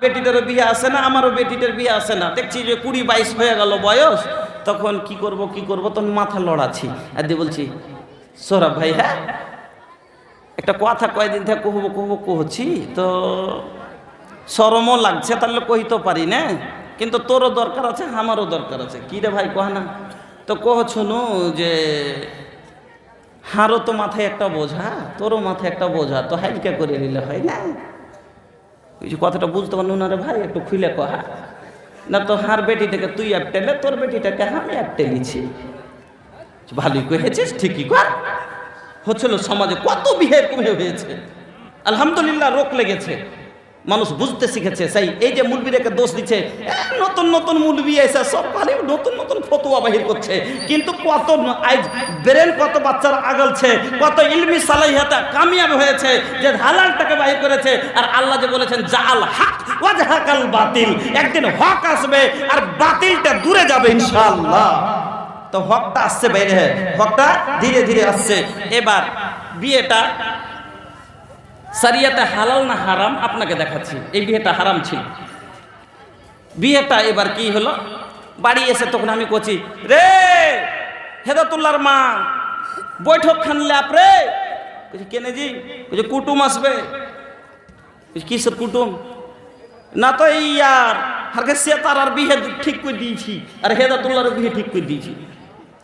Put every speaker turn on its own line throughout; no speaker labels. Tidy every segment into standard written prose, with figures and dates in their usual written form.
বেটিটারও বিয়ে আসে না, আমারও বেটিটার বিয়ে আসে না। দেখছি যে 20-22 হয়ে গেল বয়স, তখন কি করব তখন মাথা লড়াচ্ছি আর দিয়ে বলছি, সৌরভ ভাই, হ্যাঁ একটা কথা কয়দিন থেকে কহছি তো শরমও লাগছে, তাহলে কহিতে পারি না, কিন্তু তোরও দরকার আছে আমারও দরকার আছে। কি রে ভাই কহ না, তো কহ শুনু যে হারও তো মাথায় একটা বোঝা, তোরও মাথায় একটা বোঝা, তো হাইলকা করে নিলে হয় না। কিছু কথাটা বুঝতে পারলো না রে ভাই, একটু খুলে কহা না, তো হার বেটিটাকে তুই অ্যাপটেলে, তোর বেটিটাকে আমি অ্যাপটেলিছি। ভালোই কহেছিস, ঠিকই কর। হচ্ছিল সমাজে কত বিয়ে হয়েছে, আলহামদুলিল্লাহ রোক লেগেছে, মানুষ বুঝতে শিখেছে। সেই এই যে মুলবিরাকে দোষ দিচ্ছে, নতুন নতুন মুলবি এসে সব খালি নতুন নতুন ফতোয়া বাহির করছে, কিন্তু কত আজ ব্রেন কত বাচ্চার আগলছে, কত ইলমি সালাহিয়াত কামিয়াব হয়েছে যে হালালটাকে বাহির করেছে। আর আল্লাহ যে বলেছেন জাআল হক ওয়াজহাকাল বাতিল, একদিন হক আসবে আর বাতিলটা দূরে যাবে ইনশাআল্লাহ। তো হকটা আসছে বাইরে, হকটা ধীরে ধীরে আসছে। এবার বিয়েটা শরিয়তে হালাল না হারাম আপনাকে দেখাচ্ছি। এই বিয়েটা হারাম ছিল। বিয়েটা এবার কি হলো, বাড়ি এসে তখন আমি কছি, রে হেদাতুল্লাহর মা বৈঠক খানলে আপরে, কেনে জি, কুটুম আসবে। কিসের কুটুম? না তো এই আর হারকে সে তার আর বিয়ে ঠিক করে দিয়েছি, আর হেদাতুল্লাহর বিয়ে ঠিক করে দিয়েছি।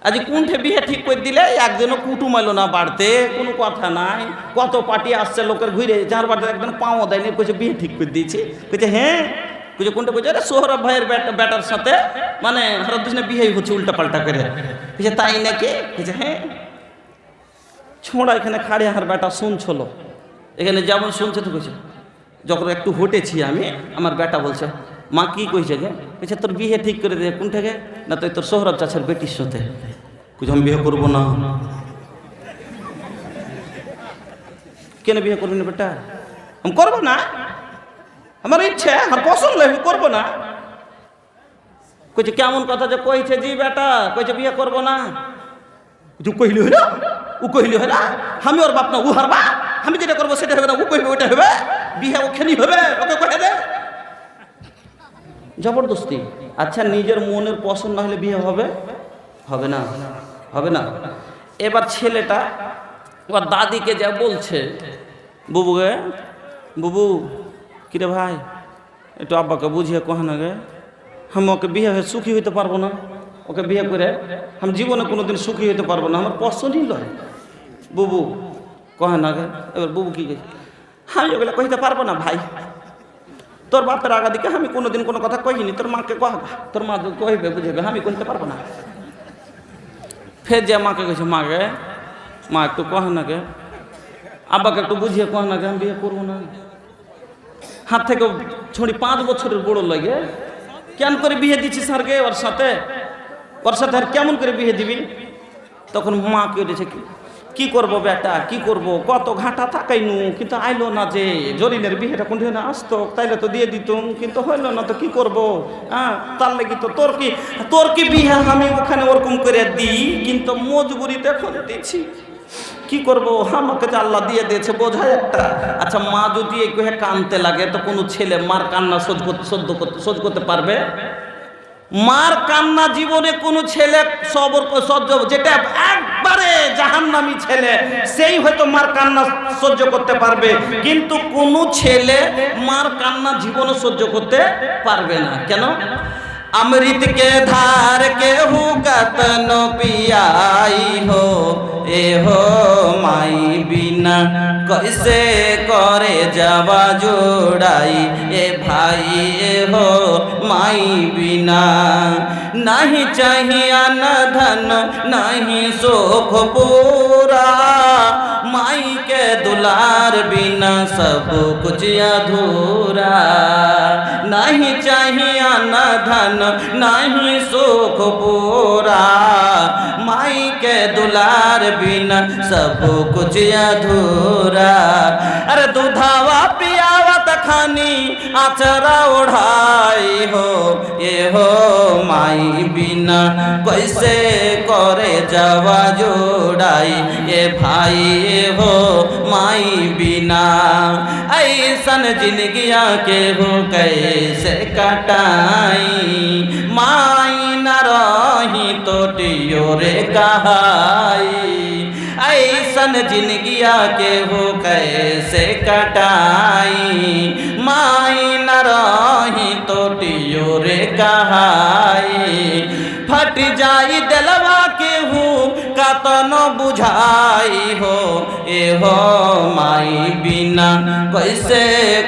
আজ কোনঠে বিয়ে ঠিক করে দিলে একদিনও কুটুম এলো না বাড়তে, কোনো কথা নাই। কত পার্টি আসছে লোকের ঘুরে, যার বাড়িতে একদিন পাও দেয়নি, কইছে বিয়ে ঠিক করে দিয়েছি। কইছে হ্যাঁ, কইছে কোনটা? কইছে আরে সৌরভ ভাইয়ের বেটার সাথে মানে হারার দুজনে বিয়ে হচ্ছে উল্টা পাল্টা করে। কইছে তাই নাকি? কইছে হ্যাঁ। ছোঁড়া এখানে খাড়ে হার বেটা শুনছিল, এখানে যেমন শুনছে তো কইছে। যখন একটু হটেছি আমি, আমার বেটা বলছে, মা কি কইছে গে? কইছে তোর বিয়ে ঠিক করে দে। কোন থেকে? না তো তোর সৌরভ চাচার বেটির সাথে। কইছে আমি বিয়ে করবো না। কেন বিয়ে করবি না বেটা? আমি করবো না, আমার ইচ্ছে, আমার পছন্দ, আমি করবো না। কইছে কেমন কথা যে কইছে জি বেটা, কইছে বিয়ে করবো না। কইলি হইল, ও কইলি হইল, আমি ওর বাপ না ও হার বাপ, আমি যেটা করবো সেটা হবে না, ও কইবে ওইটা হবে, বিয়ে ওখানে হবে, ওকে কয়ে দে। জবরদস্তি। আচ্ছা নিজের মনের পছন্দ না হলে বিয়ে হবে? হবে না, হবে না। এবার ছেলেটা এবার দাদিকে যা বলছে, বুবুকে, বুবু কিরে ভাই একটু আব্বাকে বুঝিয়ে কহ না গে, আমি ওকে বিয়ে হয়ে সুখী হইতে পারবো না, ওকে বিয়ে করে আমি জীবনে কোনোদিন সুখী হইতে পারবো না, আমার পছন্দই নয়। বুবু কহ না গে। এবার বুবু কি গে, আমি ওগুলো কইতে পারবো না ভাই, তোর বাপের আগা দিকে আমি কোনোদিন কোনো কথা কহিনি, তোর মাকে কহ, তোর মা কইবে বুঝাবে, আমি কইতে পারবো না। ফের যে মাকে কইছে, মাকে মা একটু কহ না গে, আব্বাকে একটু বুঝিয়ে কহ না গে, আমি বিয়ে করবো না। হাত থেকে ছড়ি 5 বছরের বড় লাগে, কেন করে বিয়ে দিচ্ছিস আর গে ওর সাথে আর কেমন করে বিয়ে দিবি? তখন মা কি উঠেছে, কি করবো বেটা, কি করব, কত ঘাটা থাকাইনু, কিন্তু আইলো না। যে জরিনের বিয়েটা কোন দিন আসতো তাইলে তো দিয়ে দিতুম, কিন্তু হইলো না, তো কি করব? হ্যাঁ, তার লাগি তো তোর কি বিয়ে আমি ওখানে ওরকম করে দিই, কিন্তু মজবুরিতে এখন দিচ্ছি। কি করব, আমাকে যে আল্লাহ দিয়ে দিয়েছে বোঝায় একটা। আচ্ছা মা যদি একটু কানতে লাগে, তো কোনো ছেলে মার কান্না সহ্য করতে পারবে? মার কান্না জীবনে কোনো ছেলে সহ্য, যেটা একবারে জাহান্নামী ছেলে সেই হয়তো মার কান্না সহ্য করতে পারবে, কিন্তু কোনো ছেলে মার কান্না জীবনে সহ্য করতে পারবে না। কেন? अमृत के धार के हूँ कतन पियाई हो, ए हो माई बिना कैसे करे जावा जोड़ाई, ए भाई ए हो माई बिना। नहीं चाहिए न धन नहीं सुख पूरा, माई के दुलार बिना सब कुछ अधूरा। नहीं चाहिए न धन नहीं सुख पूरा, माई के दुलार बिना सब कुछ अधूरा। अरे दूधावा पियावत खानी आचरा ओढ़ाई हो, ये हो माई बिना कैसे करे जावा जोड़ाई, ये भाई ये हो माई बिना ऐसन जिंदगिया के हो कैसे कटाई, माई न रही तो टियो रे कहाई, ऐसन जिंदगिया के हो कैसे कटाई, माई न रही तो टियो रे कहाई, फट जाई दिलवा के हूँ कतनो बुझाई हो, ए हो माई बिना कैसे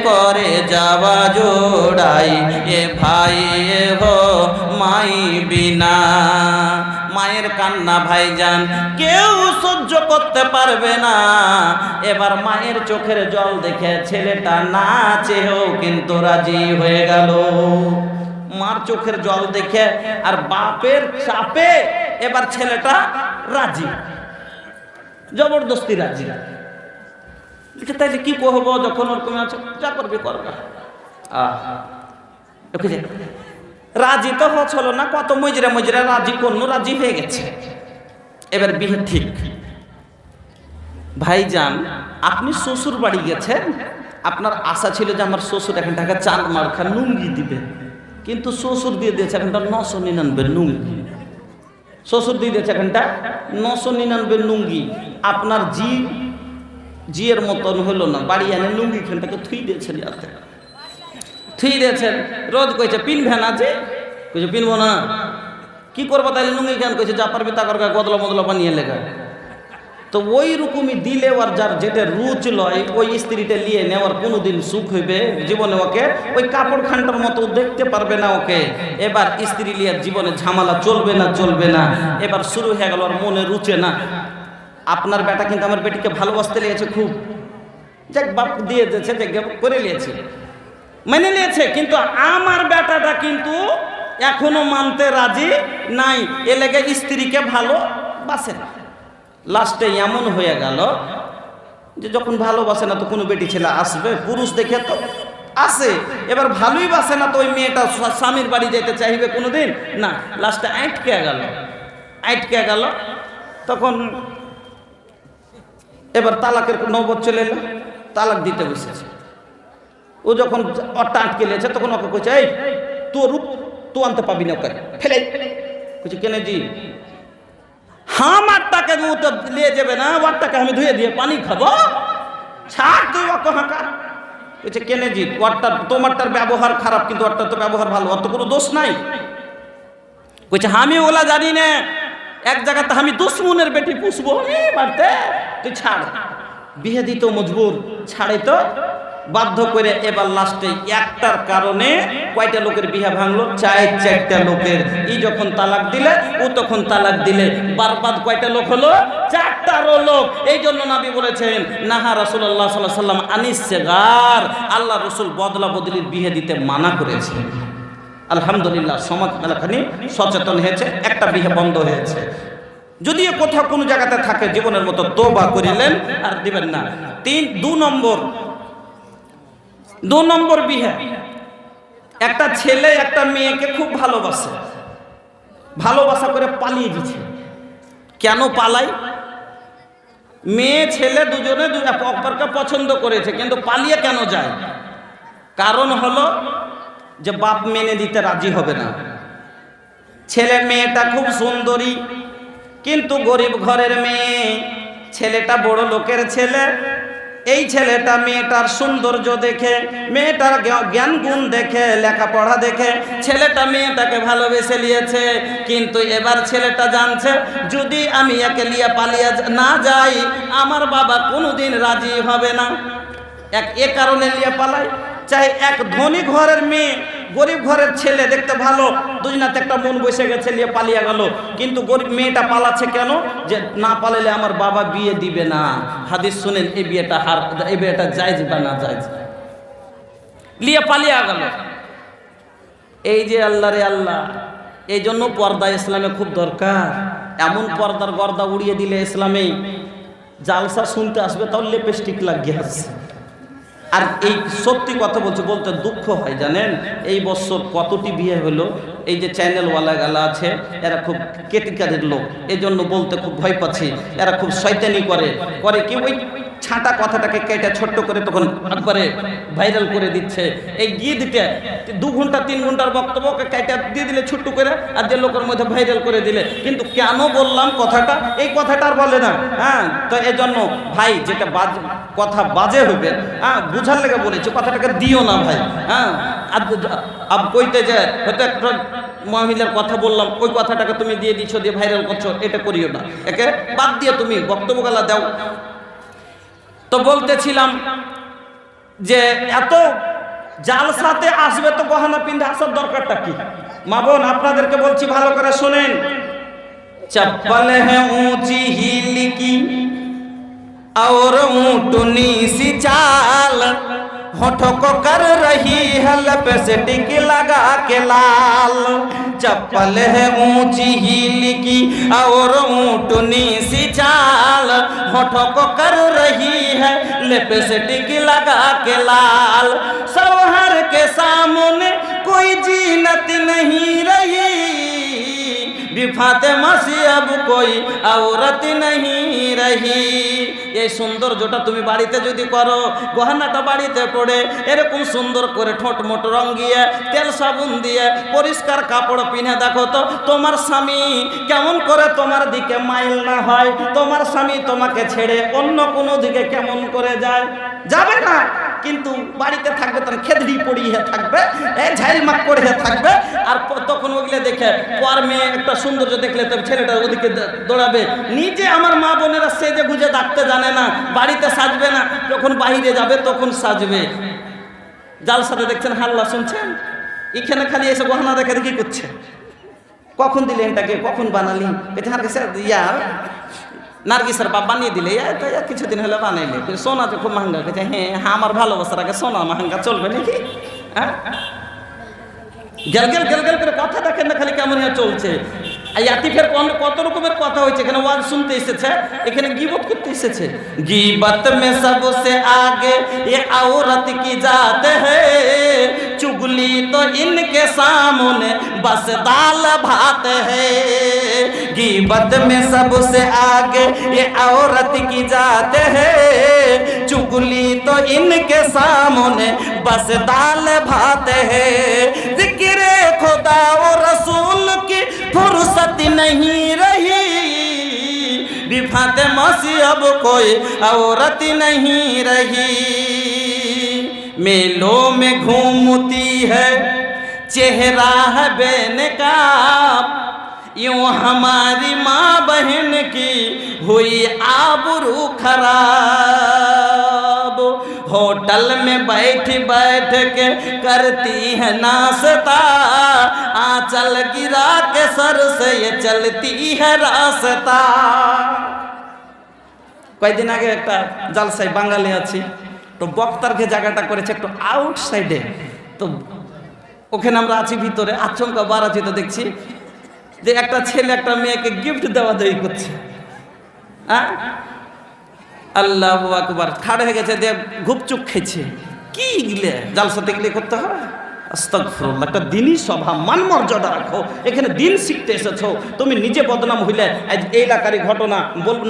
करे जावा जोड़ाई, ए भाई ए हो माई बिना। মায়ের কান্না ভাইজান কেউ সহ্য করতে পারবে না। এবার মায়ের চোখের জল দেখে ছেলেটা না চেয়েও কিন্তু রাজি হয়ে গেল। মার চোখের জল দেখে আর বাপের চাপে এবার ছেলেটা রাজি, জবরদস্তি রাজি। তাইলে কি করবো যখন ওরকম আছে, যা করবি করবে। রাজি তো হচ্ছিল না, কত মজরা মজরা রাজি করলো, রাজি হয়ে গেছে। এবার বিয়ে ঠিক। ভাইজান আপনি শ্বশুর বাড়ি গেছেন, আপনার আশা ছিল যে আমার শ্বশুর এখন টাকা চাল মার্খা লুঙ্গি দিবে, কিন্তু শ্বশুর দিয়ে দিয়েছে এখানটা 999 লুঙ্গি। শ্বশুর দিয়ে দিয়েছে এখানটা 999 লুঙ্গি। আপনার জিয়ের মতন হলো না, বাড়ি এনে লুঙ্গি খানটাকে থুই দিয়েছেন, যাতে থুই দিয়েছেন। রোজ কইছে পিনবে না, যে কইছে পিনবো না, কি করবো তাইলে লুঙ্গি খান, কইছে যা পারবি তা করবে, গদলা মদলা বানিয়ে লেগা। তো ওই রকমই দিলে আর যার যেটা রুচ লয় ওই স্ত্রীটা নিয়ে নেওয়ার কোনোদিন সুখ হইবে জীবনে, ওকে ওই কাপড় খানটার মতো দেখতে পারবে না ওকে। এবার স্ত্রী লিয়ার জীবনে ঝামেলা চলবে না, চলবে না। এবার শুরু হয়ে গেল, আর মনে রুচে না। আপনার বেটা কিন্তু আমার বেটিকে ভালোবাসতে লিয়েছে খুব, যাক বাপ দিয়ে দিয়েছে, করে নিয়েছে, মেনে নিয়েছে, কিন্তু আমার বেটাটা কিন্তু এখনো মানতে রাজি নাই। এ লেগে স্ত্রীকে ভালোবাসে না। লাস্টে এমন হয়ে গেল যে যখন ভালোবাসে না তো কোনো বেটি ছেলে আসবে, পুরুষ দেখে তো আসে, এবার ভালোই বাসে না, তো ওই মেয়েটা স্বামীর বাড়ি যেতে চাইবে কোনোদিন না। লাস্টে আটকে গেল। তখন এবার তালাকের নৌবত চলে এলো, তালাক দিতে বসেছে। ও যখন অট্টা আটকে লেছে তখন ওকে কইছে, এই তোর রূপ তো আনতে পাবি না, ওকে ফেলে কইছে কেন জি, আমারটাকে তো নিয়ে যাবে না, ওরটাকে আমি ধুয়ে দিয়ে পানি খাবো, ছাড় তুই ওকে হাঁকা। কইছে কেন জি, ওরটা তোমারটার ব্যবহার খারাপ, কিন্তু ওরটা তো ব্যবহার ভালো, ওর তো কোনো দোষ নাই। কইছে আমি ওলা জানি না, এক জায়গাতে আমি দুশ্মনের বেটি পুষবো বাড়তে, তুই ছাড়। বিয়ে দিত মজবুর, ছাড়ে তো বাধ্য করে। এবার লাস্টে একটার কারণে কয়টা লোকের বিয়ে ভাঙলো, 4টা লোকের। ই যখন তালাক দিলে ও তখন তালাক দিলে, বারবাদ কয়টা লোক হলো, 4টারও লোক। এই জন্য নবী বলেছেন নাহা রাসূলুল্লাহ সাল্লাল্লাহু আলাইহি ওয়াসাল্লাম আনিস সিগার, আল্লাহ রসুল বদলা বদলির বিয়ে দিতে মানা করেছেন। আলহামদুলিল্লাহ সমাজ মেলাখানি সচেতন হয়েছে, একটা বিয়ে বন্ধ হয়েছে। যদিও কোথাও কোনো জায়গাতে থাকে জীবনের মতো তওবা করিলেন আর দিবেন না। 2 নম্বর বিয়ে, একটা ছেলে একটা মেয়েকে খুব ভালোবাসা করে পালিয়ে দিচ্ছে। কেন পালাই? মেয়ে ছেলে দুজনে অপরকে পছন্দ করেছে, কিন্তু পালিয়ে কেন যায়? কারণ হলো যে বাপ মেনে দিতে রাজি হবে না। ছেলে মেয়েটা খুব সুন্দরী, কিন্তু গরিব ঘরের মেয়ে, ছেলেটা বড় লোকের ছেলে। এই ছেলেটা মেয়েটার সৌন্দর্য দেখে, মেয়েটার জ্ঞান গুণ দেখে, লেখাপড়া দেখে ছেলেটা মেয়েটাকে ভালোবেসে নিয়েছে। কিন্তু এবার ছেলেটা জানছে যদি আমি একে লিয়ে পালিয়ে না যাই, আমার বাবা কোনোদিন রাজি হবে না। এ কারণে লিয়ে পালাই। চাই এক ধনী ঘরের মেয়ে গরিব ঘরের ছেলে দেখতে ভালো, দুজনাতে একটা মন বসে গেছে, নিয়ে পালিয়ে গেল। কিন্তু গরিব মেয়েটা পালাচ্ছে কেন? যে না পালালে আমার বাবা বিয়ে দিবে না। হাদিস শুনেন, এই বিয়েটা জায়েজ বা না জায়েজ, নিয়ে পালিয়ে গেল। এই যে আল্লাহ রে আল্লাহ, এই জন্য পর্দা ইসলামে খুব দরকার। এমন পর্দার গর্দা উড়িয়ে দিলে ইসলামে জালসা শুনতে আসবে তাও লিপস্টিক লাগিয়ে আসছে, আর এই সত্যি কথা বলতে দুঃখ হয় জানেন, এই বছর কতটি বিয়ে হলো, এই যে চ্যানেলওয়ালা গালা আছে এরা খুব কেটিকারের লোক, এই জন্য বলতে খুব ভয় পাচ্ছি। এরা খুব শয়তানি করে কি ওই ছাঁটা কথাটাকে কেটে ছোট্ট করে তখন একবারে ভাইরাল করে দিচ্ছে। এই গিয়ে দিতে 2 ঘন্টা 3 ঘন্টার বক্তব্যকে কেটে দিয়ে দিলে ছোট্ট করে, আর যে লোকের মধ্যে ভাইরাল করে দিলে। কিন্তু কেন বললাম কথাটা, এই কথাটা আর বলে না। হ্যাঁ, তো এই জন্য ভাই যেটা কথা বাজে হবে, হ্যাঁ বুঝার লেগে বলেছি, কথাটাকে দিও না ভাই। হ্যাঁ, আব কইতে যায় হয়তো একটা মহিলার কথা বললাম, ওই কথাটাকে তুমি দিয়ে দিচ্ছ, দিয়ে ভাইরাল করছো, এটা করিও না। একে বাদ দিয়ে তুমি বক্তব্যগুলা দাও। তো বলতেছিলাম যে এত জালসাতে আসবে তো গহনা পিন্ধে আসার দরকারটা কি? মা বোন আপনাদেরকে বলছি ভালো করে শোনেন। চপ্পল है ऊंची हील की और ऊंटनी सी चाल, होठों को कर रही है लिपस्टिक लगा के लाल। चप्पल है ऊंची हील की और ऊंटनी सी चाल, होठों को कर रही है लिपस्टिक लगा के लाल। शौहर के सामने कोई जीनत नहीं रही, फातिमा से अब कोई औरत नहीं रही। এই সৌন্দর্যটা তুমি বাড়িতে যদি করো, গহনাটা বাড়িতে পড়ে এরকম সুন্দর করে ঠোঁট মোট রঙিয়ে তেল সাবুন দিয়ে পরিষ্কার কাপড় পিনে দেখো তো তোমার স্বামী কেমন করে তোমার দিকে মাইল না হয়, তোমার স্বামী তোমাকে ছেড়ে অন্য কোনো দিকে কেমন করে যায়? যাবে না। কিন্তু বাড়িতে থাকবে তার খেদড়ি পড়িয়ে থাকবে, ঝাইলমাক করে থাকবে। আর তখন ওগুলো দেখে পর মেয়ে একটা সৌন্দর্য দেখলে তো ছেলেটা ওদিকে দৌড়াবে। নিজে আমার মা বোনেরা সেজে গুজে ডাকতে জানে না, বাড়িতে সাজবে না, যখন বাইরে যাবে তখন সাজবে। জালসাতে দেখছেন হাল্লা শুনছেন, এখানে খালি এসে গহনা দেখে দেখি করছে। কখন দিলে এটাকে, কখন বানালি? ইয়া নার্গিসের বাপ বানিয়ে দিলে, কিছুদিন হলে বানাইলে। সোনা তো খুব महंगा। হ্যাঁ আমার ভালোবাসার আগে সোনা महंगा চলবে নাকি? হ্যাঁ, গেল গেল গেল গেল করে কথা দেখেন না খালি কেমন চলছে। আতিফের কত রকমের কথা হয়েছে, এখানে ওয়াজ শুনতে এসেছে, এখানে গীবত করতে এসেছে। গীবত মে সবসে আগে ये औरत की जात है, चुगली तो इनके सामने बस दाल भात है। गीबत में सबसे आगे ये औरत की जात है, चुगली तो इनके सामने बस दाल भात है। जिक्र खुदा और रसूल की फुर्सत नहीं रही, फातिमा से अब कोई औरत नहीं रही। मेलों में घूमती है चेहरा है बेनकाब, यूं हमारी माँ बहन की हुई आबरू खराब। होटल में बैठ बैठ के करती है नाश्ता, आंचल गिरा के सर से ये चलती है रास्ता। কয়েকদিন আগে একটা জালসায় বাঙালি আছি, তো বক্তারকে জায়গাটা করেছে একটু আউটসাইডে। তো ওখানে আমরা আছি ভিতরে, আচমকা বাড়াচ্ছি তো দেখছি যে একটা ছেলে একটা মেয়েকে গিফট দেওয়া দেওয়ি করছে। হ্যাঁ, আল্লাহু আকবার, ঠাড় হয়ে গেছে, দিয়ে গুপচুপ খেয়েছে। কি গিলে জালসাতে গেলে করতে হয়? আস্তাগফিরুল্লাহ। একটা দিনই সভা, মান মর্যাদা রাখো। এখানে দিন শিখতে এসেছো, তুমি নিজে বদনাম হইলে। আজ এই এলাকারই ঘটনা,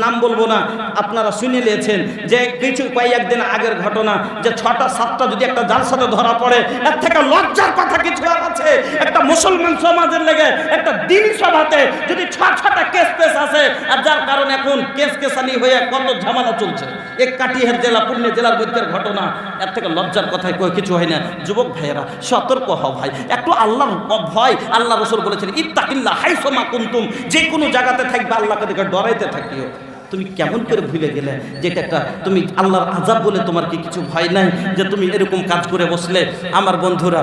নাম বলবো না, আপনারা শুনে নিয়েছেন যে কিছু কয়েকদিন আগের ঘটনা, যে 6টা 7টা যদি একটা জালসাতে ধরা পড়ে, এর থেকে লজ্জার কথা কিছু আর আছে? একটা মুসলমান সমাজের লেগে একটা দিনই সভাতে যদি 6টা কেস পেশ আসে, আর যার কারণে এখন কেসানি হয়ে কত ঝামেলা চলছে। এক কাটিহার জেলা, পূর্ণিয়া জেলার মধ্যের ঘটনা, এর থেকে লজ্জার কথায় কিছু হয় না। যুবক ভাইয়েরা সতর্ক হও ভাই, একটু আল্লাহর ভয়। আল্লাহ রাসূল বলেছেন ইত্তাকিল্লাহ হাইসুমা কুনতুম, যে কোনো জায়গাতে থাকবে আল্লাহকে দেখে ডরাইতে থাকিও। তুমি কেমন করে ভুলে গেলে যেটা একটা তুমি আল্লাহর আযাব বলে তোমার কি কিছু ভয় নাই যে তুমি এরকম কাজ করে বসলে? আমার বন্ধুরা,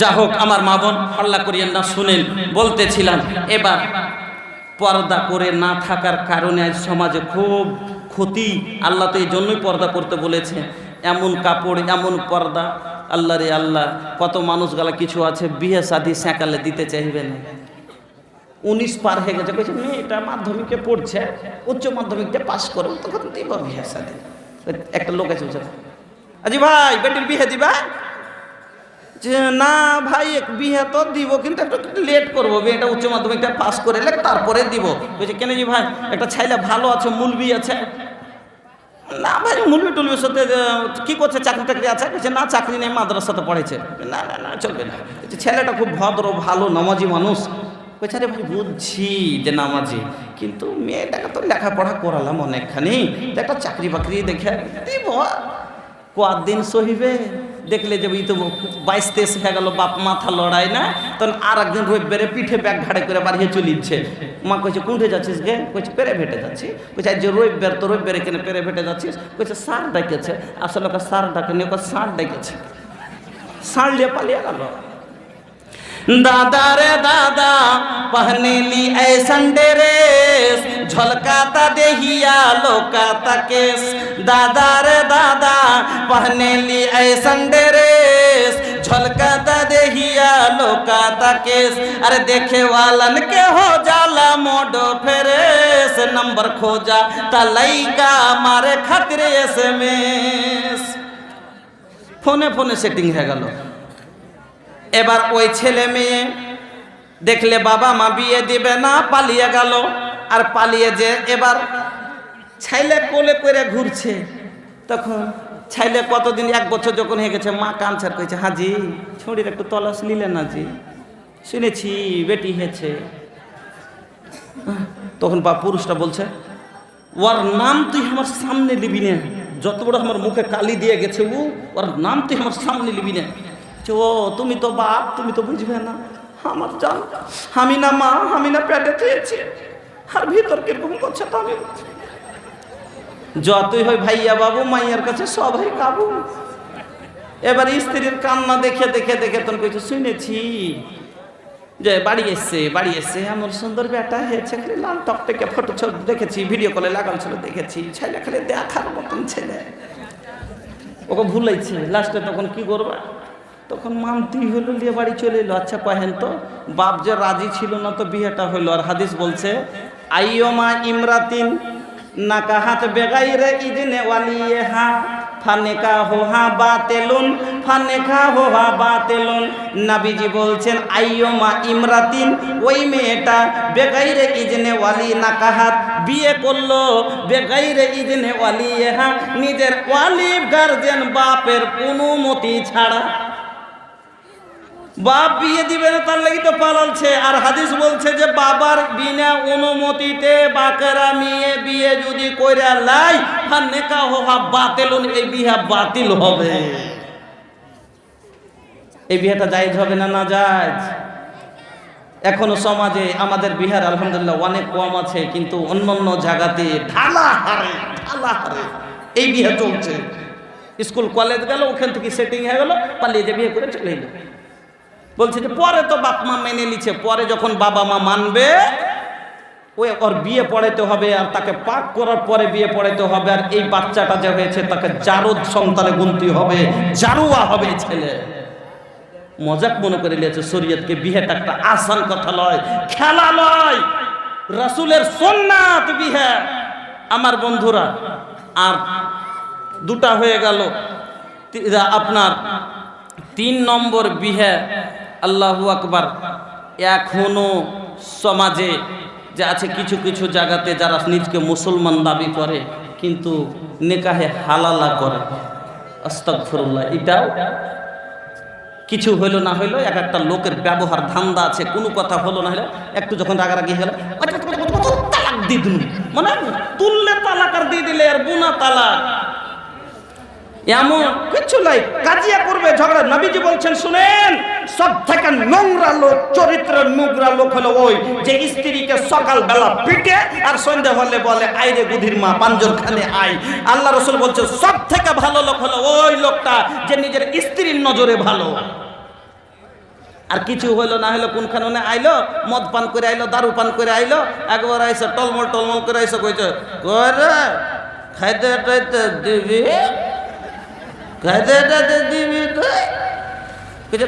যা হোক আমার মা বোন, আল্লাহ করিয়েন না, শুনেন বলতেছিলাম। এবার পর্দা করে না থাকার কারণে আজ সমাজে খুব ক্ষতি। আল্লাহ তো এই জন্যই পর্দা করতে বলেছে। এমন কাপড়, এমন পর্দা, আল্লাহ রে আল্লাহ, কত মানুষগুলা কিছু আছে বিয়ে শাদী সেঁকালে দিতে চাইবে না। 19 পার হয়ে গেছে, কইছে মেয়েটা মাধ্যমিকে পড়ছে, উচ্চ মাধ্যমিকটা পাস করো, তখন দিব বিয়ে শাদী। একটা লোক আছে বলছে, আজি ভাই বেটির বিয়ে দিবা? যে না ভাই বিয়ে তো দিব, কিন্তু একটু লেট করবো, বিয়েটা উচ্চ মাধ্যমিকটা পাস করে তারপরে দিব। বলছে কেন জি ভাই, একটা ছেলে ভালো আছে, মুলবি আছে? না ভাই মুলবি টুলবির সাথে কি করছে, চাকরি টাকরি আছে? বলছে না চাকরি নেই, মাদ্রাসাতে পড়েছে। না না না চলবে না। ছেলেটা খুব ভদ্র ভালো নামাজি মানুষ। বলছে আরে ভাই বুঝছি যে নামাজি, কিন্তু মেয়েটাকে তো লেখাপড়া করালাম অনেকখানি, একটা চাকরি বাকরি দেখে দিব। কদিন সহিবে, দেখলে যে এই তো 22-23 হয়ে গেল, বাপ মাথা লড়াই না, তখন আর একদিন রবিবারে পিঠে ব্যাগ ঘাড়ে করে বাড়িয়ে চলিচ্ছে। মা কইছে কোনঠে যাচ্ছিস গে? কইছে প্রাইভেটে যাচ্ছি। কইছে আজ যে রবিবার, তো রবিবারে কেন প্রাইভেটে যাচ্ছিস? কইছে স্যার ডাকেছে। আসলে ওকে স্যার ডাকেনি, ওকে স্যার ডেকেছে। স্যার দিয়ে পালিয়ে গেল। दादा रे दादा पहने ली ऐसन ड्रेस, झलकाता देहिया लोकाता केस। दादा रे दादा पहने ली ऐसन ड्रेस, झलकाता देहिया लोकाता केस। अरे देखे वालन के हो जाला मोडो फेरेस, नंबर खोजा ता लइका मारे खातिर SMS। फोने फोने सेटिंग है गलो। এবার ওই ছেলে মেয়ে দেখলে বাবা মা বিয়ে দিবে না, পালিয়ে গেল। আর পালিয়ে যে এবার ছেলে কোলে করে ঘুরছে, তখন ছেলে কতদিন 1 বছর যখন হয়ে গেছে, মা কানছার কইছে হাজি ছড়ির একটু তলাশ নিলেন না জি, শুনেছি বেটি হয়েছে। তখন বা পুরুষটা বলছে ওর নাম তুই আমার সামনে নিবি না, যত বড় আমার মুখে কালি দিয়ে গেছে ওর নাম তুই আমার সামনে নিবি না। ও তুমি তো বাপ, তুমি তো বুঝবে না। আমার জান আমি না মা, আমি না পেটে খেয়েছি, আর ভিতর কিরকম করছে তো আমি। যতই হয় ভাইয়া বাবু, মাইয়ার কাছে সবাই কাবু। এবার স্ত্রীর কান্না দেখে দেখে দেখে তখন কইছে শুনেছি যে বাড়ি এসছে এমন সুন্দর বেটা হয়েছে, খালি লাল টকটকে ফটো ছবি দেখেছি, ভিডিও কলে লাগাল ছিল দেখেছি, ছেলে খালি দেখার মতন ছেলে। ওকে ভুলাইছে লাস্টে, তখন কি করবা? তখন মানতেই হলো, নিয়ে বাড়ি চলে এলো। আচ্ছা কহেন তো, বাপ যে রাজি ছিল না তো বিয়েটা হইলো। আর হাদিস বলছে আইয়মা ইমরাতিন নাকাহাত বেগাইরে ইজনে ওয়ালিহা ফানিকাহুহা বাতিলুন, ফানিকাহুহা বাতিলুন। নবীজি বলছেন আইয়মা ইমরাতিন, ওই মেয়েটা বেগাইরে ইজনে ওয়ালি নাকাহাত, বিয়ে করলো বেগাইরে ইজনে ওয়ালিহা, নিজের ওয়ালি গার্জিয়ান বাপের অনুমতি ছাড়া। বাপ বিয়ে দিবে না তার লাগি তো পালালছে। আর হাদিস বলছে যে বাবার বিনা অনুমতিতে বাকেরা মেয়ে বিয়ে যদি কইরা লাই, ফানিকা হওয়া বাতিলুন, এই বিয়ে বাতিল হবে। এই বিয়েটা জায়েজ হবে না না জায়েজ? এখনো সমাজে আমাদের বিহার আলহামদুলিল্লাহ অনেক কম আছে, কিন্তু অন্যান্য জায়গাতে ঢালা হারে এই বিয়ে চলছে। স্কুল কলেজ গেল, ওখান থেকে সেটিং হয়ে গেল, পালিয়ে যে বিয়ে করে চলে এলো। বলছে যে পরে তো বাপ মা মেনে নিচ্ছে, পরে যখন বাবা মা মানবে ওই ওর বিয়ে পড়াইতে হবে, আর তাকে পাক করার পরে বিয়ে পড়াইতে হবে। আর এই বাচ্চাটা যে হয়েছে তাকে জারদ সন্তানে গুনতি হবে, জারুয়া হবে ছেলে। মজাক মনে করে নিয়েছে শরীয়তকে, বিয়েটা একটা আসান কথা লয়, খেলা লয়, রাসূলের সুন্নাত বিয়ে। আমার বন্ধুরা, আর দুটা হয়ে গেল, আপনার 3 নম্বর বিয়ে। আল্লাহু আকবার। এখনো সমাজে যে আছে কিছু কিছু জায়গাতে যারা নিজকে মুসলমান দাবি করে কিন্তু নিকাহে হালালা করে, আস্তাগফিরুল্লাহ। এটাও কিছু হইলো না হইলো এক একটা লোকের ব্যবহার ধান্দা আছে, কোনো কথা হলো না হলো একটু যখন রাগারাগি হলো তালাক দিয়ে দিল, মানে তুললে তালাক আর দিয়ে দিলে আর বুনা তালাক, এমন কিছু নাই। কাজিয়া করবে, ঝগড়া। নবীজি বলছেন শুনেন, সব থেকে নোংরা লোক, চরিত্রের নোংরা লোক হলো ওই যে স্ত্রীকে সকাল বেলা পিটে আর সন্ধ্যা হলে বলে আইরে বুধির মা পাঞ্জরখানে আই। আল্লাহ রাসূল বলছে সব থেকে ভালো লোক হলো ওই লোকটা যে নিজের স্ত্রীর নজরে ভালো। আর কিছু হইলো না হইলো কোনখানে আইলো, মদ পান করে আইলো, দারু পান করে আইলো, একবার আইসে টলমল টলমল করে আইসে কইছে করে খাইতে টাইতে দিবি,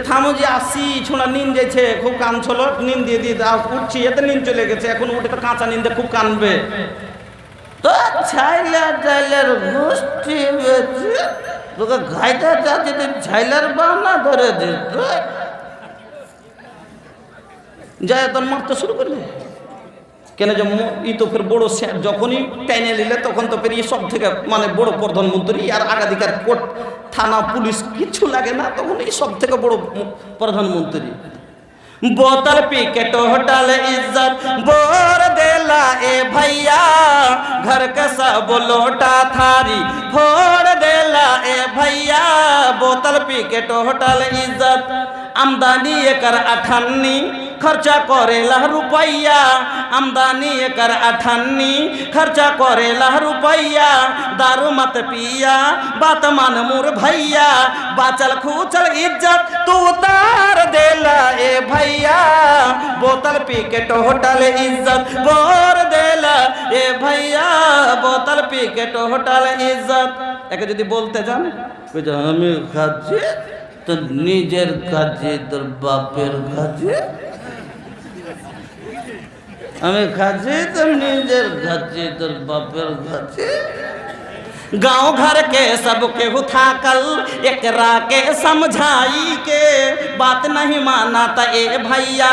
থামো যে আসি ছোড়া নিন যাইছে, খুব কান ছিল, নিন দিয়ে দিয়ে উঠছি, এতে নিন চলে গেছে, এখন উঠে তো কাঁচা নিন্দে খুব কানবে। তো ছাইলার গোষ্ঠী বেঁচে তোকে ঘাইটা যাচ্ছে ছাইলার বানা ধরে দিত যায় তোর মারতে শুরু করলে কেন যে ই তো ফের বড় যখনই টেনে নিলে তখন তো ফের সব থেকে মানে বড় প্রধানমন্ত্রী আর আগাধিকার কোর্ট থানা পুলিশ কিছু লাগে না তখন এই সব থেকে বড় প্রধানমন্ত্রী बोतल पी के टोटल इज्जत बोर देला ए भैया घर के सब लोटा थारी फोड़ देला ए भैया बोतल पी के टोटल इज्जत आमदनी एकर 58 खर्चा करेला रुपैया आमदनी एकर 58 खर्चा करेला रुपैया दारू मत पिया बात मान मोर भैया बाचल खूचल इज्जत तू उतार देला ए भैया बोतल पी के टोटल इज्जत बोर देला ए भैया बोतल पी के टोटल इज्जत एके যদি বলতে যান আমি খাচ্ছি তো নিজের কাজে তোর বাপের কাজে আমি खाची तो निजर खाची तो बापर खाची गाँव घर के सब के उठा कल एकरा के समझाई के बात नहीं माना था ए भैया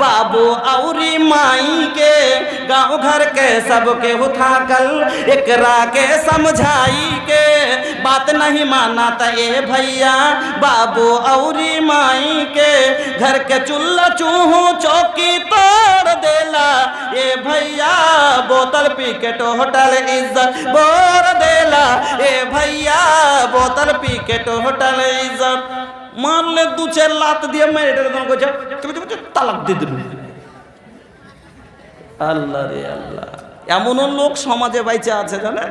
बाबू औरी माई के गाँव घर के सब के उठा कल एकरा के समझाई के बात नहीं माना था ए भैया बाबू औरी माई के घर के चूल्हा चूहू चौकी तोड़ देला ए भैया बोतल पी के टोटल इज्जत बोर देला ए भैया बोतल पी के टोटल इज्जत मारले दू चार लात दिए मेरे তালাক দিয়ে দিল আল্লাহ রে আল্লাহ এমনও লোক সমাজে বাইচে আছে জানে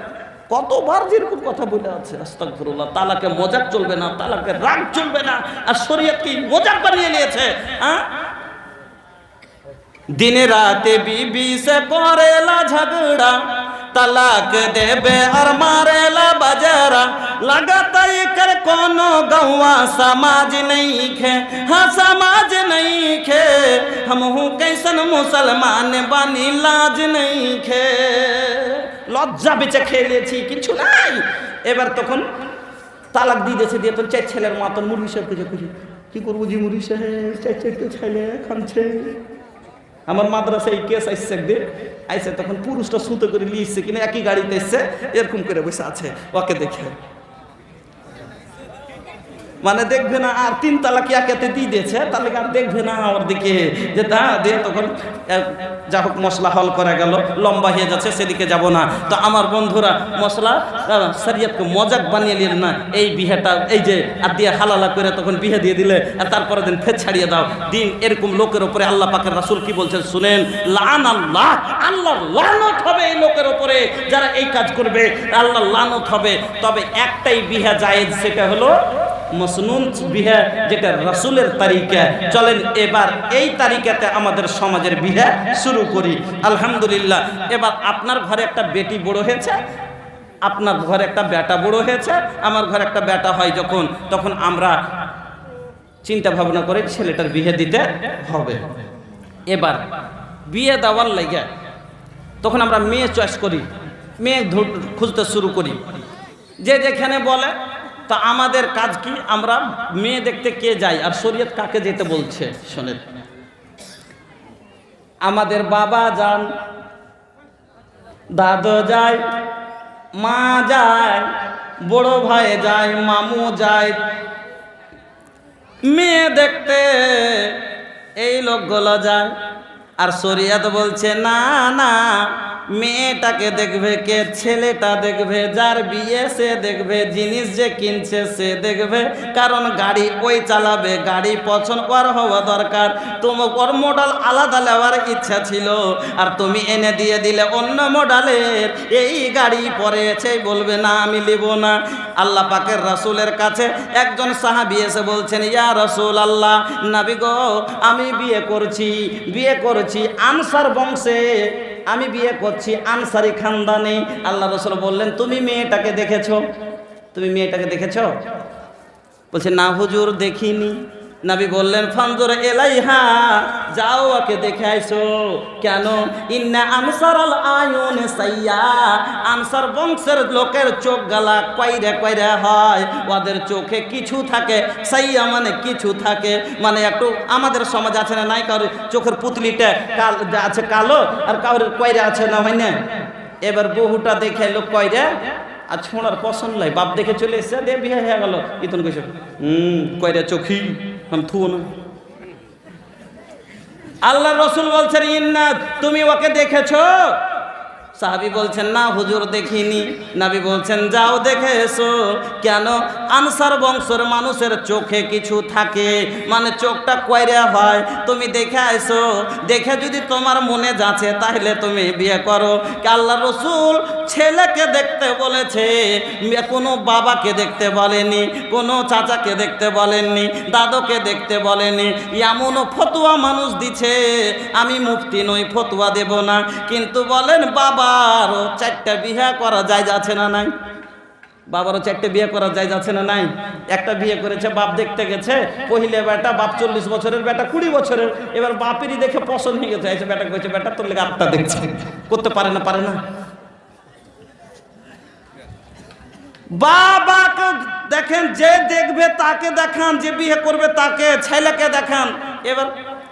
কতবার যেরকম কথা বলে আছে আস্তাগফিরুল্লাহ তালাকে মজাক চলবে না তালাকে রাগ চলবে না আর শরীয়ত কি মজাক বানিয়ে নিয়েছে হ্যাঁ दिन रात बीबी से करेला झगड़ा तलाक देबे और मारेला बजरा लगाता कर कोनो गौवा समाज नहीं खे हाँ समाज नहीं खे हम हूँ कैसन मुसलमान बानी लाज नहीं खे লজ্জা বেঁচে খেলেছি কিছু নাই এবার তখন তালাক দিয়ে দিয়েছে দিয়ে তো চার ছেলের মতন মুরগি সাহেব খুঁজে কি করবো জি মুরগি সাহেব চারটে ছেলে খাচ্ছে আমার মাদ্রাসায় কেস আসছে একদিন আইসে তখন পুরুষটা সুতো করে লিখছে কিনা একই গাড়িতে এসছে এরকম করে বসে আছে ওকে দেখে মানে দেখবে না আর 3 তালাক একাতে দিয়ে দিয়েছে তাহলে আর দেখবে না ওর দিকে যে তা দিয়ে তখন যা হোক মশলা হল করা গেল লম্বা হয়ে যাচ্ছে সেদিকে যাব না তো আমার বন্ধুরা মশলা শরীয়তকে মজাক বানিয়ে নিলেন না এই বিয়েটা এই যে আর দিয়ে হালালা করে তখন বিয়ে দিয়ে দিলে আর তারপরে দিন ফের ছাড়িয়ে দাও দিন এরকম লোকের উপরে আল্লাহ পাকের রাসূল কি বলছেন শুনেন লান আল্লাহ আল্লাহর লানত হবে এই লোকের উপরে যারা এই কাজ করবে আল্লাহর লানত হবে তবে একটাই বিয়ে জায়েজ সেটা হলো মসনুন বিয়ে যেটা রাসূলের তরিকা চলেন এবার এই তরিকাতে আমাদের সমাজের বিয়ে শুরু করি আলহামদুলিল্লাহ এবার আপনার ঘরে একটা বেটি বড় হয়েছে আপনার ঘরে একটা বেটা বড় হয়েছে আমার ঘরে একটা বেটা হয় যখন তখন আমরা চিন্তা ভাবনা করে ছেলেটার বিয়ে দিতে হবে এবার বিয়ে দেওয়ার লাগে তখন আমরা মেয়ে চয়েস করি মেয়ে খুঁজতে শুরু করি যে যেখানে বলে তা আমাদের কাজ কি আমরা মেয়ে দেখতে কে যাই আর শরীয়ত কাকে যেতে বলছে শুনেন আমাদের বাবা যান দাদু যায় মা যায় বড় ভাই যায় মামু যায় মেয়ে দেখতে এই লোকগুলো যায় আর শরীয়ত বলছে না না মেয়েটাকে দেখবে কে ছেলেটা দেখবে যার বিয়ে সে দেখবে জিনিস যে কিনছে সে দেখবে কারণ গাড়ি ওই চালাবে গাড়ি পছন্দ করা হওয়া দরকার তোমার মডেল আলাদা নেওয়ার ইচ্ছা ছিল আর তুমি এনে দিয়ে দিলে অন্য মডেলের এই গাড়ি পরেছে বলবে না আমি নেব না আল্লাহ পাকের রাসূলের কাছে একজন সাহাবী এসে বলছেন ইয়া রাসূল আল্লাহ নবী গো আমি বিয়ে করছি আনসার বংশে আমি বিয়ে করছি আনসারি খানদানে আল্লাহ রাসূল বললেন তুমি মেয়েটাকে দেখেছো বলছে না হুজুর দেখিনি নবী বললেন ফানজুর ইলাইহা, যাও ওকে দেখে আইসো। কেন? ইন্না আনসারাল আয়ুন সাইয়া, আনসার বংশের লোকের চোখ গালা কয়রা কয়রা হয়, ওদের চোখে কিছু থাকে। সাইয়া মানে কিছু থাকে, মানে একটু আমাদের সমাজ আছে না নাই, কারোর চোখের পুতলিটা আছে কালো আর কারোর কয়রা আছে না, হয় না? এবার বহুটা দেখে লোক কয়রা আর ছোঁড়ার পছন্দ লাই, বাপ দেখে চলে এসছে, দে বিয়ে হয়ে গেল। ইতন কইস কয়রা চোখি থুও না। আল্লাহ রসুল বলছেন ইন্না, তুমি ওকে দেখেছো? সাহাবী বলছেন না হুজুর দেখিনি। নবী বলছেন যাও দেখে এসো। কেন? আনসার বংশের মানুষের চোখে কিছু থাকে, মানে চোখটা কয়রা হয়, তুমি দেখে এসো। দেখে যদি তোমার মনে যাচ্ছে তাহলে তুমি বিয়ে করো। আল্লাহ রসুল ছেলেকে দেখতে বলেছে, কোনো বাবাকে দেখতে বলেনি, কোনো চাচাকে দেখতে বলেননি, দাদুকে দেখতে বলেনি। এমনও ফতোয়া মানুষ দিচ্ছে, আমি মুফতি নই, ফতোয়া দেব না, কিন্তু বলেন বাবারও 4টা বিয়ে করা যায় যাচ্ছে না নাই? বাবারও 4টে বিয়ে করা যায় যাচ্ছে না নাই? একটা বিয়ে করেছে, বাপ দেখতে গেছে, পহিলে বেটা, বাপ 40 বছরের, বেটা 20 বছরের। এবার বাপেরই দেখে পছন্দ হয়ে গেছে, এসে বেটা কইছে বেটা তোর লেগে 8টা দেখছে, করতে পারে না, পারে না। বাবাকে দেখেন, যে দেখবে তাকে দেখান, যে বিয়ে করবে তাকে, ছেলেকে দেখান। এবার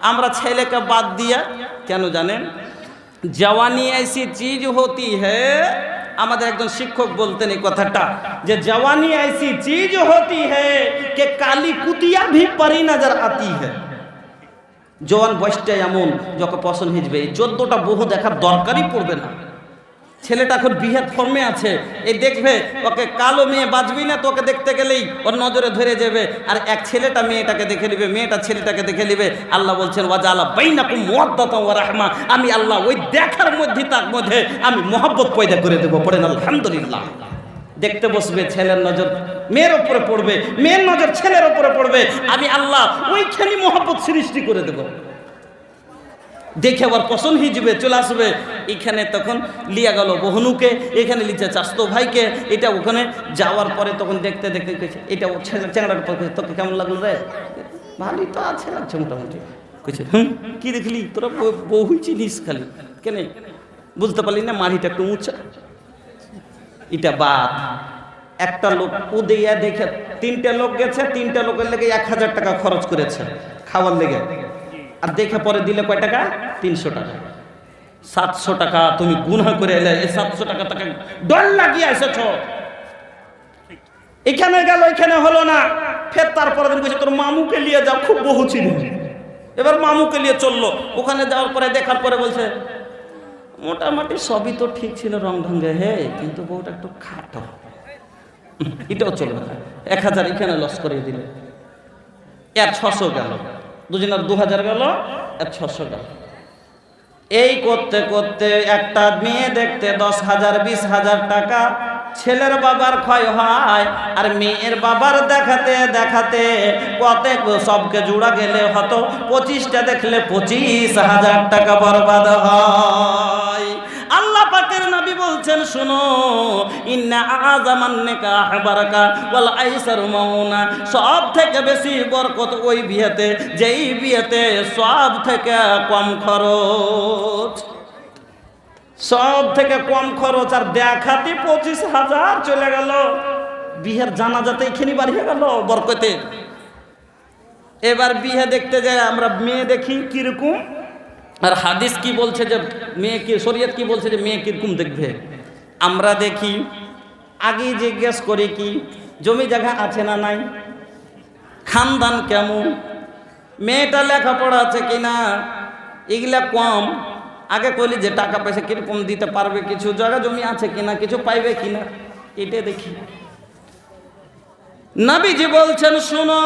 আমরা ছেলেকে বাদ দিয়া, কেন জানেন? জওয়ানি ऐसी चीज होती है, আমাদের একজন শিক্ষক বলতেন এই কথাটা, যে জওয়ানি ऐसी चीज होती है कि काली कुतिया भी परी नजर आती है। জওয়ান বয়সটা এমন, যখন পছন্দ হিজবে, এই 14টা বহু দেখার দরকারই পড়বে না। ছেলেটা এখন বিয়ের ফর্মে আছে, এই দেখবে ওকে কালো মেয়ে বাজবি না, তোকে দেখতে গেলেই ওর নজরে ধরে যাবে। আর এক ছেলেটা মেয়েটাকে দেখে নিবে, মেয়েটা ছেলেটাকে দেখে নিবে। আল্লাহ বলছেন ওয়াজালা বাইনাকুম মুওয়াদ্দাতাও ওয়া রাহমা, আমি আল্লাহ ওই দেখার মধ্যে, তার মধ্যে আমি মহব্বত পয়দা করে দেবো। পড়েন আলহামদুলিল্লাহ। দেখতে বসবে, ছেলের নজর মেয়ের উপরে পড়বে, মেয়ের নজর ছেলের উপরে পড়বে, আমি আল্লাহ ওইখানে মহব্বত সৃষ্টি করে দেবো। দেখে আবার পছন্দ হয়ে যাবে, চলে আসবে। এখানে তখন লিয়া গেল বহনুকে, এখানে লিখছে চাস্তো ভাইকে, এটা ওখানে যাওয়ার পরে তখন দেখতে দেখতে কইছে এটা ও চ্যাংড়ার পর তোকে কেমন লাগলো রে? ভালোই তো আছে, লাগছে মোটামুটি। কইছে কি দেখলি তোরা? বহুই চিনিস খালি, কেন বুঝতে পারলি না? মাড়িটা একটু উঁচা, এটা বাদ। একটা লোক উদয়া দেখে 3টে লোক গেছে, 3টে লোকের লেগে 1000 টাকা খরচ করেছে খাওয়ার লেগে, আর দেখে পরে দিলে কয় টাকা? 300 টাকা। 700 টাকা তুমি গুনাহ করে এলে, এই 700 টাকা তাকে ডল লাগিয়ে এসেছ। এখানে গেল, এখানে হলো না, ফের তারপরে দিন কইছে তোর মামুকে নিয়ে যাও, খুব বহু ছিল। এবার মামুকে নিয়ে চললো, ওখানে যাওয়ার পরে দেখার পরে বলছে মোটামুটি সবই তো ঠিক ছিল রং ঢঙ্গে, হে কিন্তু বউটা একটু খাটো। এটাও চলবে না, 1000 এখানে লস করে দিলে, এর 600 গেল, দুজনের 2000 গেল, এর 600 গেল। এই করতে করতে একটা মেয়ে দেখতে 10,000 20,000 টাকা ছেলের বাবার ক্ষয় হয়, আর মেয়ের বাবার দেখাতে দেখাতে কত সবকে জোড়া গেলে হতো 25টা দেখলে 25,000 টাকা বরবাদ হয়। আল্লাহ পাকের নবী বলছেন শুনো, ইন্না আযামান নিকাহ বারাকা ওয়াল আইসারু মাউনা, সব থেকে বেশি বরকত ওই বিয়েতে যেই বিয়েতে সব থেকে কম খরচ, সব থেকে কম খরচ। আর দেখাতে 25,000 চলে গেল, বিয়ের জানাজাতে এখানে বাড়িয়ে গেল বরকতে। এবার বিয়ে দেখতে যাই আমরা, মেয়ে দেখি কিরকম, আর হাদিস কি বলছে যে মেয়ে কি, শরীয়ত কি বলছে যে মেয়ে কিরকম দেখবে। আমরা দেখি আগে জিজ্ঞেস করি কি জমি জায়গা আছে না নাই, খানদান কেমন, মেয়েটা লেখাপড়া আছে কিনা, এগুলা কম। আগে কইলি যে টাকা পয়সা কিরকম দিতে পারবে, কিছু জায়গা জমি আছে কিনা, কিছু পাইবে কিনা, এটা দেখি। নবীজি বলছেন শুনো।